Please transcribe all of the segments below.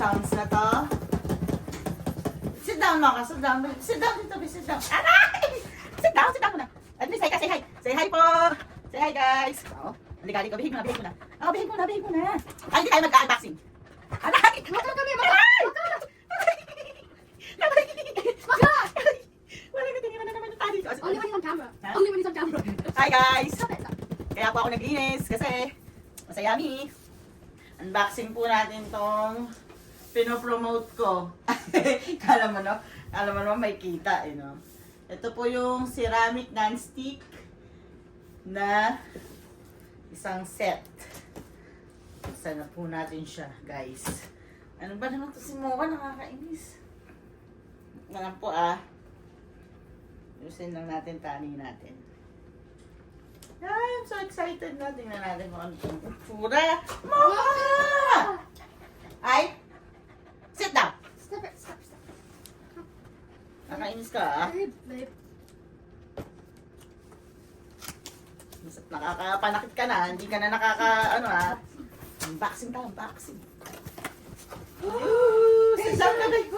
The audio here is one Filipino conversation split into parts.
sounds na to. Sit down, Maka. Sit down. Sit down dito, sit down. Aray! Sit down muna. At least, say hi. Say hi po. Say hi, guys. Oo. Halika. Behave mo na. Behave mo na. Ay, hindi tayo mag-unboxing. Aray! Maka kami, Maka! Wala ka tingin na naman yung tali. Only when it's on camera. Huh? Only when it's on camera. Hi, guys. Stop it. Kaya po ako naglinis kasi masayami. Unboxing po natin tong pinopromote ko. Kala mo no, may kita eh no. Ito po yung ceramic non-stick na isang set. Buksan na po natin siya, guys. Ano ba naman to si Mocha, nakakainis. Ngayon po Yusin lang natin, tani natin. I'm so excited na. Tingnan natin kung ano itong pura. Mocha! Ay! Sit down! Stop it. Stop. Nakainis ka Babe. Nakakapanakit ka na. Hindi ka na Unboxing tayo, unboxing. Sit down ka, babe.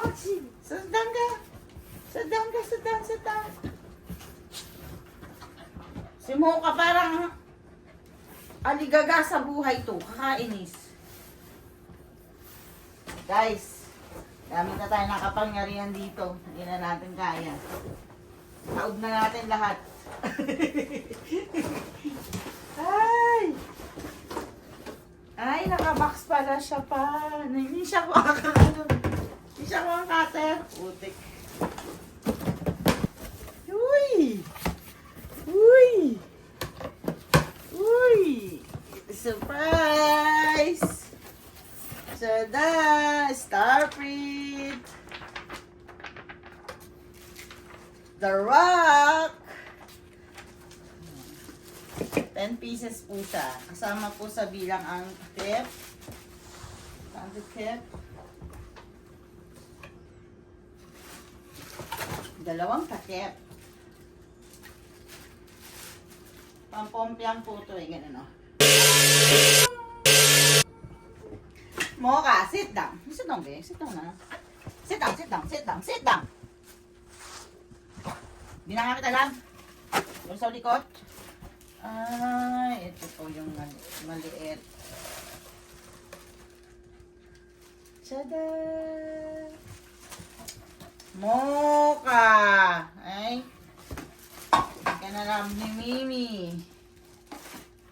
Sit down ka. Sit down. Si Mocha parang aligaga sa buhay to. Kakainis. Guys, gamit na tayo ng kapangyarihan dito. Hindi na natin kaya. Taob na natin lahat. Ay, nakabox pala siya pa. Hindi siya ko ang cutter. Putik. Uy! Surprise! Tada! Starprint! The Rock! 10 pieces po siya. Kasama po sa bilang ang takip. Ang takip. 2 takip. Pampompiang po ito eh. Ganun o. Mocha, sit down. Sit down, babe. Sit down na. Sit down. Binanga kita lang. Yung sa likod. Ay, ito po yung maliit. Tada! Mocha! Ay. Hindi ka na lang ni Mimi.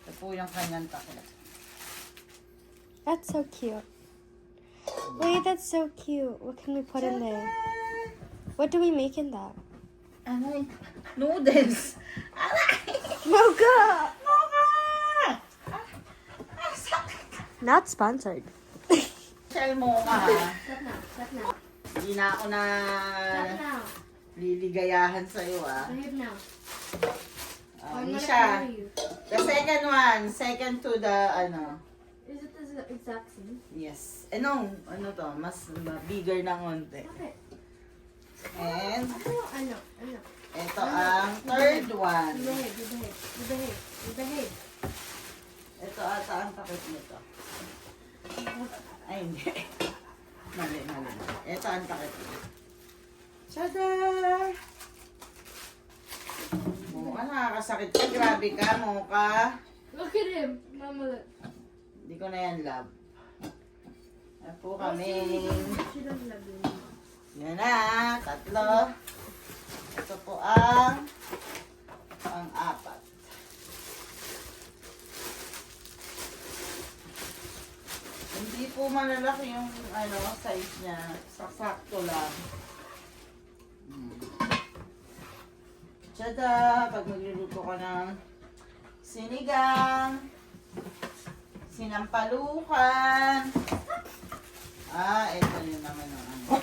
Ito po yung kanyang takip. That's so cute. Wait, that's so cute. What can we put in there? What do we make in that? Aray, noodles. Aray! Mocha! Mocha! Not sponsored. Shell Mocha. Stop now. Hindi na ako na now. liligayahan sa'yo Behave now. Hindi siya. The second one. Second to the Is it the exact same? Yes. Ano to? Mas bigger na konti. Okay. And Ano? ito ang third one. You behave. Ito ata ang takip nito. Ay, hindi. Mali. Ito ang takip nito. Tada! Mocha, nakakasakit ka. Grabe ka, Mocha. Look at him. Mama. Hindi ko na yan love. Yan po kami. She doesn't love you. Yan na, 3. Ito po ang 4. Hindi po malalaki yung size niya. Sakto lang. Tada! Pag magluluto ka ng sinigang, sinampalukan. Ito yun naman yung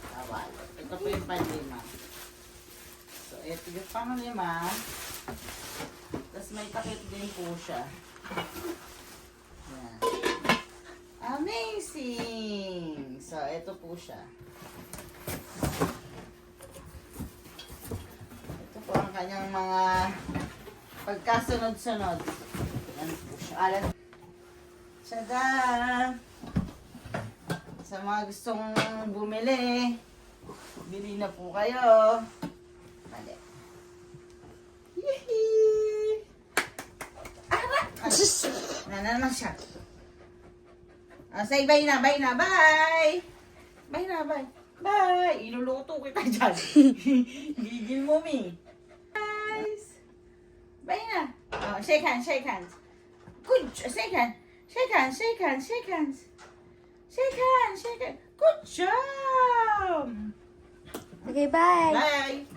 tawal. Ito po yung panlima. So, ito yung panglima. Tapos may takip din po siya. Yan. Amazing! So, ito po siya. Ito po ang kanyang mga pagkasunod-sunod. Yan po siya. Tada! Sa mga gustong bumili, bili na po kayo. Mali. Yee! Na siya. Say bye na, bye na, bye! Bye na, bye. Bye! Iluluto kita dyan. Gigil mo, mi. Guys! Bye na. Oh, shake hands, shake hands. Good, shake hands. Shake hands, shake hands, shake hands. Shake hands, shake hands. Good job! Okay, bye. Bye!